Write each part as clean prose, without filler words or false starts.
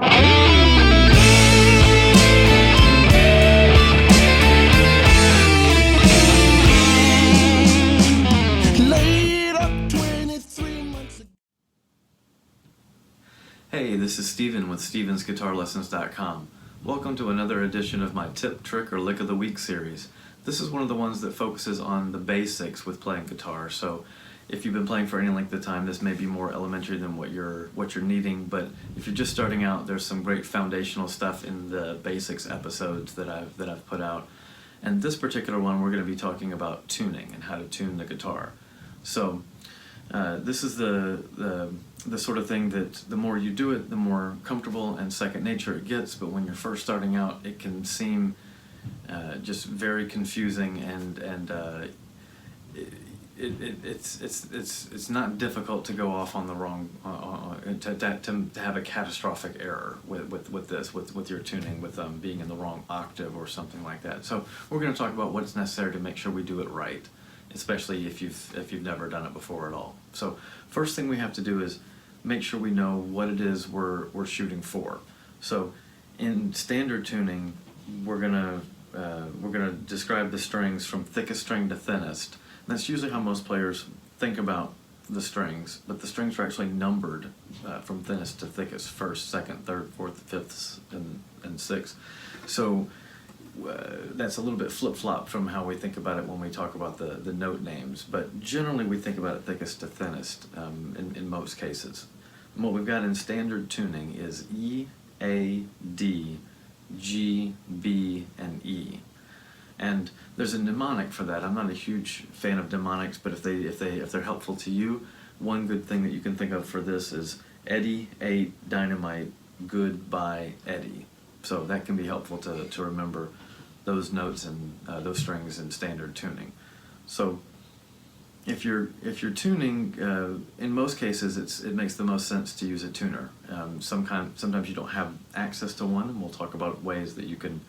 Hey, this is Steven with StevensGuitarLessons.com. Welcome to another edition of my Tip, Trick, or Lick of the Week series. This is one of the ones that focuses on the basics with playing guitar. So if you've been playing for any length of time, this may be more elementary than what you're needing, but if you're just starting out, there's some great foundational stuff in the basics episodes that I've put out. And this particular one, we're going to be talking about tuning and how to tune the guitar. So this is the sort of thing that the more you do it, the more comfortable and second nature it gets, but when you're first starting out, it can seem just very confusing, and it's not difficult to go off on the wrong, to have a catastrophic error with your tuning, with being in the wrong octave or something like that. So we're going to talk about what's necessary to make sure we do it right, especially if you've never done it before at all. So first thing we have to do is make sure we know what it is we're shooting for. So in standard tuning, we're gonna describe the strings from thickest string to thinnest. And that's usually how most players think about the strings, but the strings are actually numbered from thinnest to thickest: first, second, third, fourth, fifth, and sixth. So that's a little bit flip-flop from how we think about it when we talk about the note names, but generally we think about it thickest to thinnest in most cases. And what we've got in standard tuning is E, A, D, G, B, and E. And there's a mnemonic for that. I'm not a huge fan of mnemonics, but if they're helpful to you, one good thing that you can think of for this is Eddie ate dynamite, goodbye Eddie. So that can be helpful to remember those notes and those strings in standard tuning. So if you're tuning, in most cases it makes the most sense to use a tuner. Sometimes you don't have access to one, and we'll talk about ways that you can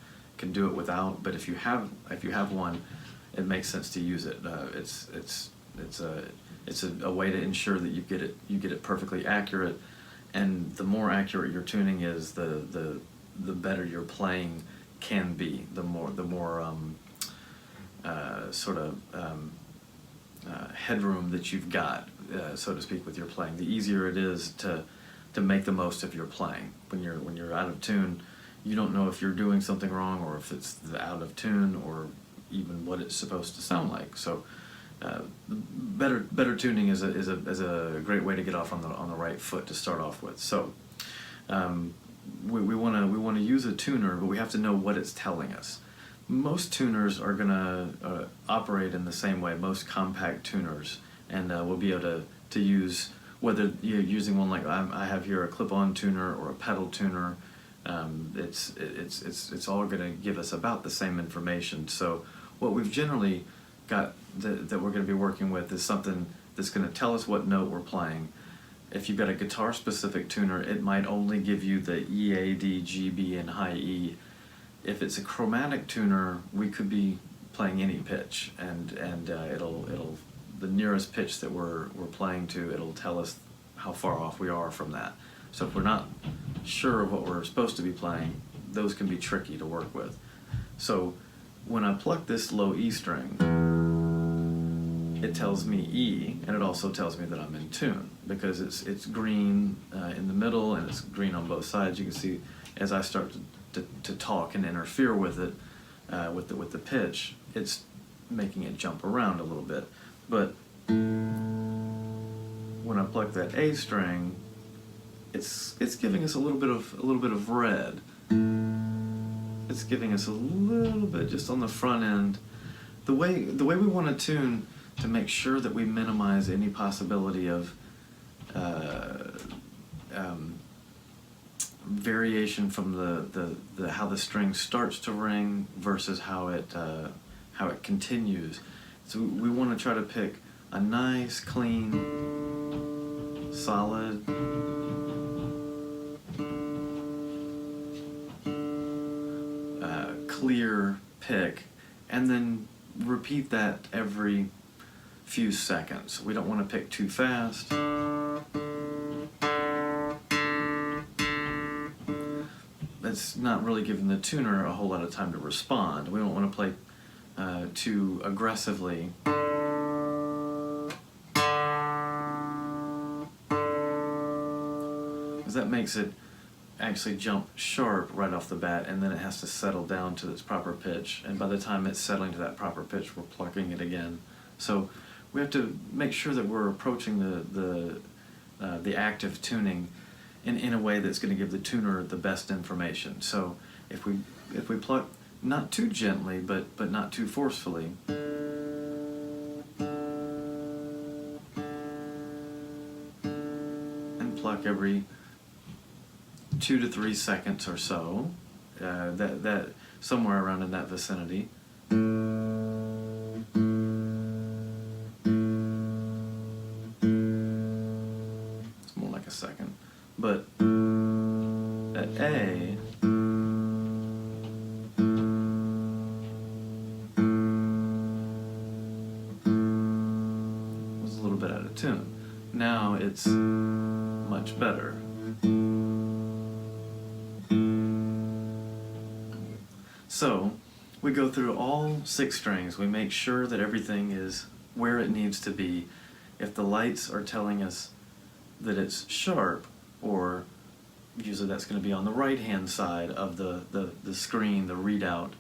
do it without. But if you have one, it makes sense to use it. It's a way to ensure that you get it perfectly accurate, and the more accurate your tuning is, the better your playing can be. The more headroom that you've got, so to speak, with your playing, the easier it is to make the most of your playing. When you're out of tune, you don't know if you're doing something wrong, or if it's out of tune, or even what it's supposed to sound like. So better tuning is a great way to get off on the right foot to start off with. So we want to use a tuner, but we have to know what it's telling us. Most tuners are going to operate in the same way, most compact tuners, and we'll be able to use, whether you're using one like I have here, a clip-on tuner or a pedal tuner. It's all going to give us about the same information. So what we've generally got that we're going to be working with is something that's going to tell us what note we're playing. If you've got a guitar-specific tuner, it might only give you the E, A, D, G, B, and high E. If it's a chromatic tuner, we could be playing any pitch, and it'll the nearest pitch that we're playing to, it'll tell us how far off we are from that. So if we're not sure of what we're supposed to be playing, those can be tricky to work with. So when I pluck this low E string, it tells me E, and it also tells me that I'm in tune, because it's green in the middle and it's green on both sides. You can see as I start to talk and interfere with it, with the pitch, it's making it jump around a little bit. But when I pluck that A string, it's giving us a little bit of red. It's giving us a little bit just on the front end. The way we want to tune, to make sure that we minimize any possibility of variation from the how the string starts to ring versus how it continues. So we want to try to pick a nice, clean, solid, clear pick, and then repeat that every few seconds. We don't want to pick too fast. that's not really giving the tuner a whole lot of time to respond. We don't want to play too aggressively. Because that makes it actually jump sharp right off the bat, and then it has to settle down to its proper pitch. And by the time it's settling to that proper pitch, we're plucking it again. So we have to make sure that we're approaching the active tuning in a way that's going to give the tuner the best information. So if we pluck not too gently, but not too forcefully, and pluck every 2 to 3 seconds or so, that somewhere around in that vicinity. It's more like a second, but at A, was a little bit out of tune. Now it's much better. So we go through all 6 strings. We make sure that everything is where it needs to be. If the lights are telling us that it's sharp, or usually that's going to be on the right-hand side of the screen, the readout,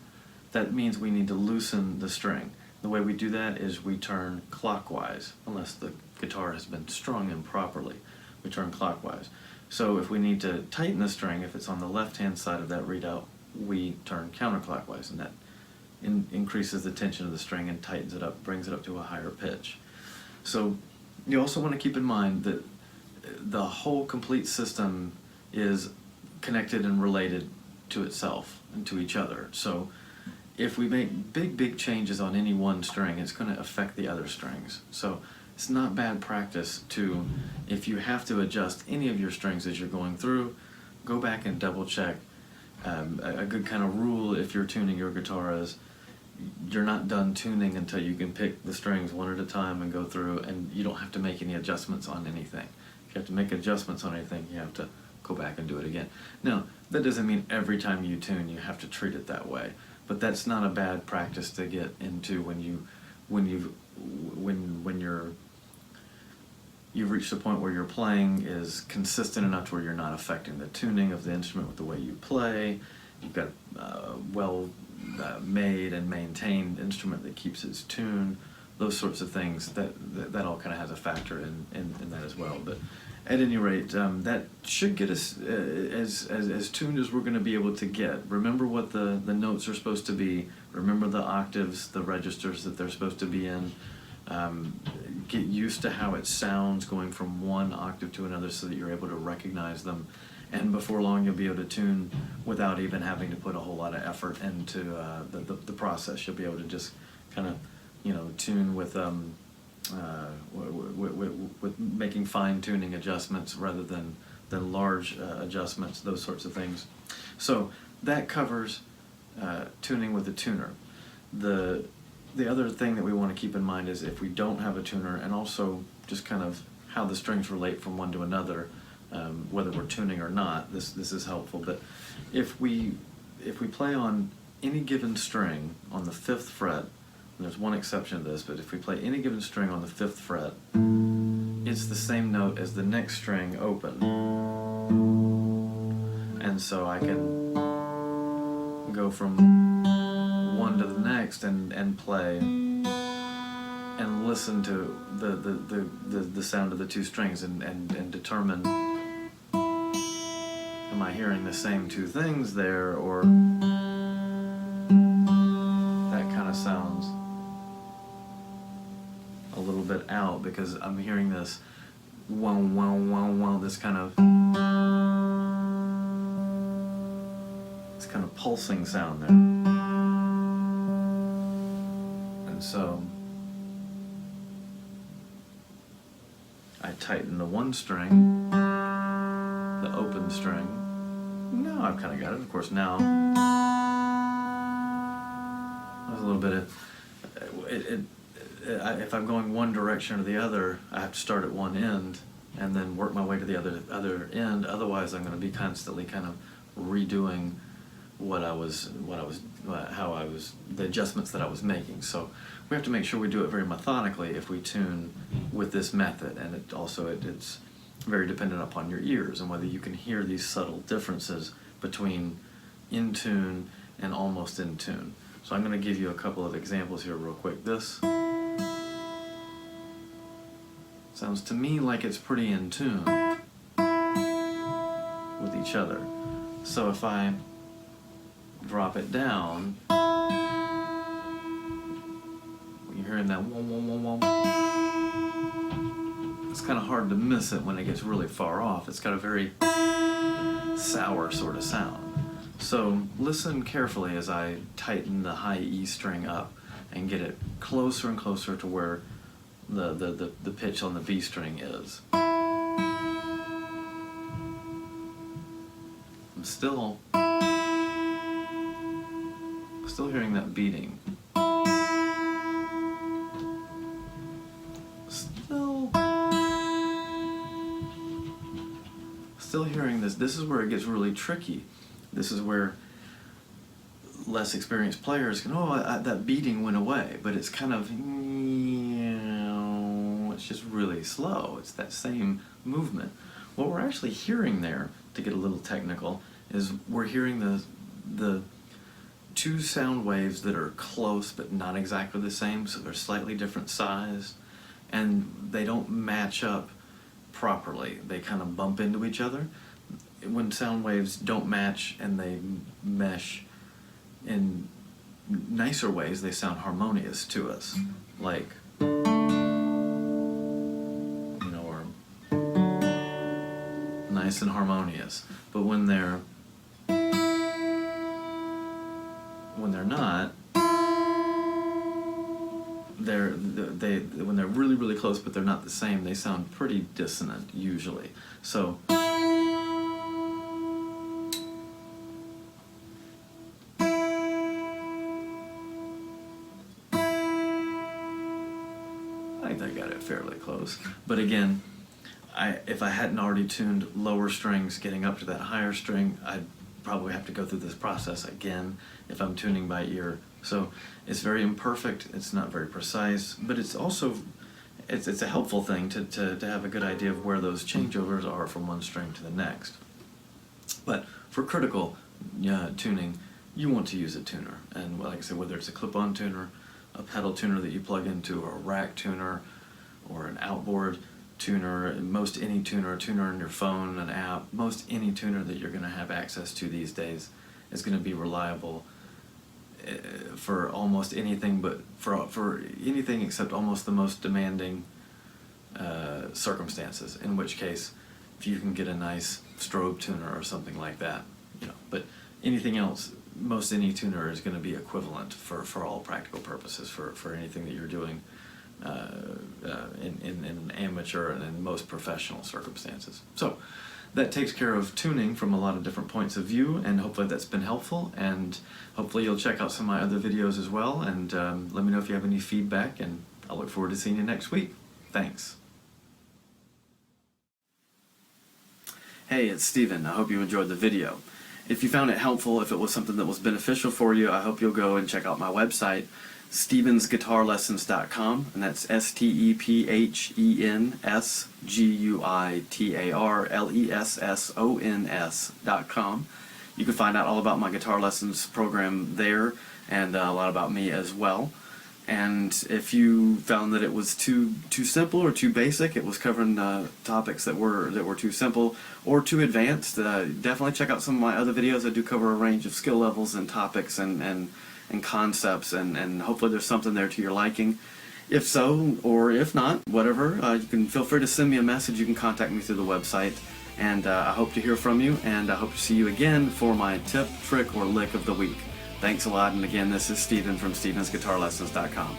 that means we need to loosen the string. The way we do that is we turn clockwise, unless the guitar has been strung improperly. We turn clockwise. So if we need to tighten the string, if it's on the left-hand side of that readout, we turn counterclockwise, and that increases the tension of the string and tightens it up, brings it up to a higher pitch. So you also want to keep in mind that the whole complete system is connected and related to itself and to each other. So if we make big changes on any one string, it's going to affect the other strings. So it's not bad practice to, if you have to adjust any of your strings as you're going through, go back and double check. A good kind of rule if you're tuning your guitar is you're not done tuning until you can pick the strings one at a time and go through, and you don't have to make any adjustments on anything. If you have to make adjustments on anything, you have to go back and do it again. Now, that doesn't mean every time you tune you have to treat it that way, but that's not a bad practice to get into when you've reached the point where your playing is consistent enough to where you're not affecting the tuning of the instrument with the way you play. You've got a well-made and maintained instrument that keeps its tune. Those sorts of things, that all kind of has a factor in that as well. But at any rate, that should get us as tuned as we're going to be able to get. Remember what the notes are supposed to be. Remember the octaves, the registers that they're supposed to be in. Get used to how it sounds going from one octave to another so that you're able to recognize them. And before long, you'll be able to tune without even having to put a whole lot of effort into the process. You'll be able to just kind of, tune with making fine-tuning adjustments rather than large adjustments, those sorts of things. So that covers tuning with a tuner. The other thing that we want to keep in mind is if we don't have a tuner, and also just kind of how the strings relate from one to another, whether we're tuning or not, this is helpful. But if we play on any given string on the 5th fret, and there's one exception to this, but if we play any given string on the 5th fret, it's the same note as the next string open. And so I can go from one to the next and play and listen to the sound of the 2 strings and determine, am I hearing the same 2 things there, or that kind of sounds a little bit out because I'm hearing this wow wow wow wow, this kind of pulsing sound there. So I tighten the 1 string, the open string. Now I've kind of got it. Of course, now there's a little bit of if I'm going one direction or the other, I have to start at one end and then work my way to the other end. Otherwise, I'm going to be constantly kind of redoing the adjustments that I was making. So we have to make sure we do it very methodically if we tune with this method, and it's very dependent upon your ears and whether you can hear these subtle differences between in tune and almost in tune. So I'm going to give you a couple of examples here real quick. This sounds to me like it's pretty in tune with each other. So if I drop it down, you're hearing that wom wom wom wom. It's kind of hard to miss it when it gets really far off. It's got a very sour sort of sound. So listen carefully as I tighten the high E string up and get it closer and closer to where the pitch on the B string is. I'm still hearing that beating. Still hearing this. This is where it gets really tricky. This is where less experienced players can, that beating went away, but it's kind of, it's just really slow. It's that same movement. What we're actually hearing there, to get a little technical, is we're hearing the two sound waves that are close but not exactly the same, so they're slightly different size, and they don't match up properly. They kind of bump into each other. When sound waves don't match and they mesh in nicer ways, they sound harmonious to us, like, or nice and harmonious. But when they're not, when they're really, really close but they're not the same, they sound pretty dissonant usually. So I think I got it fairly close. But again, if I hadn't already tuned lower strings getting up to that higher string, I'd probably have to go through this process again if I'm tuning by ear. So it's very imperfect, it's not very precise, but it's also it's a helpful thing to have a good idea of where those changeovers are from one string to the next. But for critical tuning, you want to use a tuner, and like I said, whether it's a clip-on tuner, a pedal tuner that you plug into, or a rack tuner, or an outboard tuner, most any tuner, a tuner on your phone, an app, most any tuner that you're going to have access to these days is going to be reliable for almost anything, but for anything except almost the most demanding circumstances, in which case if you can get a nice strobe tuner or something like that, but anything else, most any tuner is going to be equivalent for all practical purposes for anything that you're doing in an amateur and in most professional circumstances. So that takes care of tuning from a lot of different points of view, and hopefully that's been helpful, and hopefully you'll check out some of my other videos as well, and let me know if you have any feedback, and I look forward to seeing you next week. Thanks. Hey, it's Steven. I hope you enjoyed the video. If you found it helpful, if it was something that was beneficial for you, I hope you'll go and check out my website, stevensguitarlessons.com, and that's stephenguitarlessons.com. You can find out all about my guitar lessons program there, and a lot about me as well. And if you found that it was too simple or too basic, it was covering topics that were too simple or too advanced, definitely check out some of my other videos. I do cover a range of skill levels and topics and concepts, and hopefully there's something there to your liking. If so, or if not, whatever, you can feel free to send me a message. You can contact me through the website, and I hope to hear from you, and I hope to see you again for my tip, trick, or lick of the week. Thanks a lot, and again, this is Steven from stevensguitarlessons.com.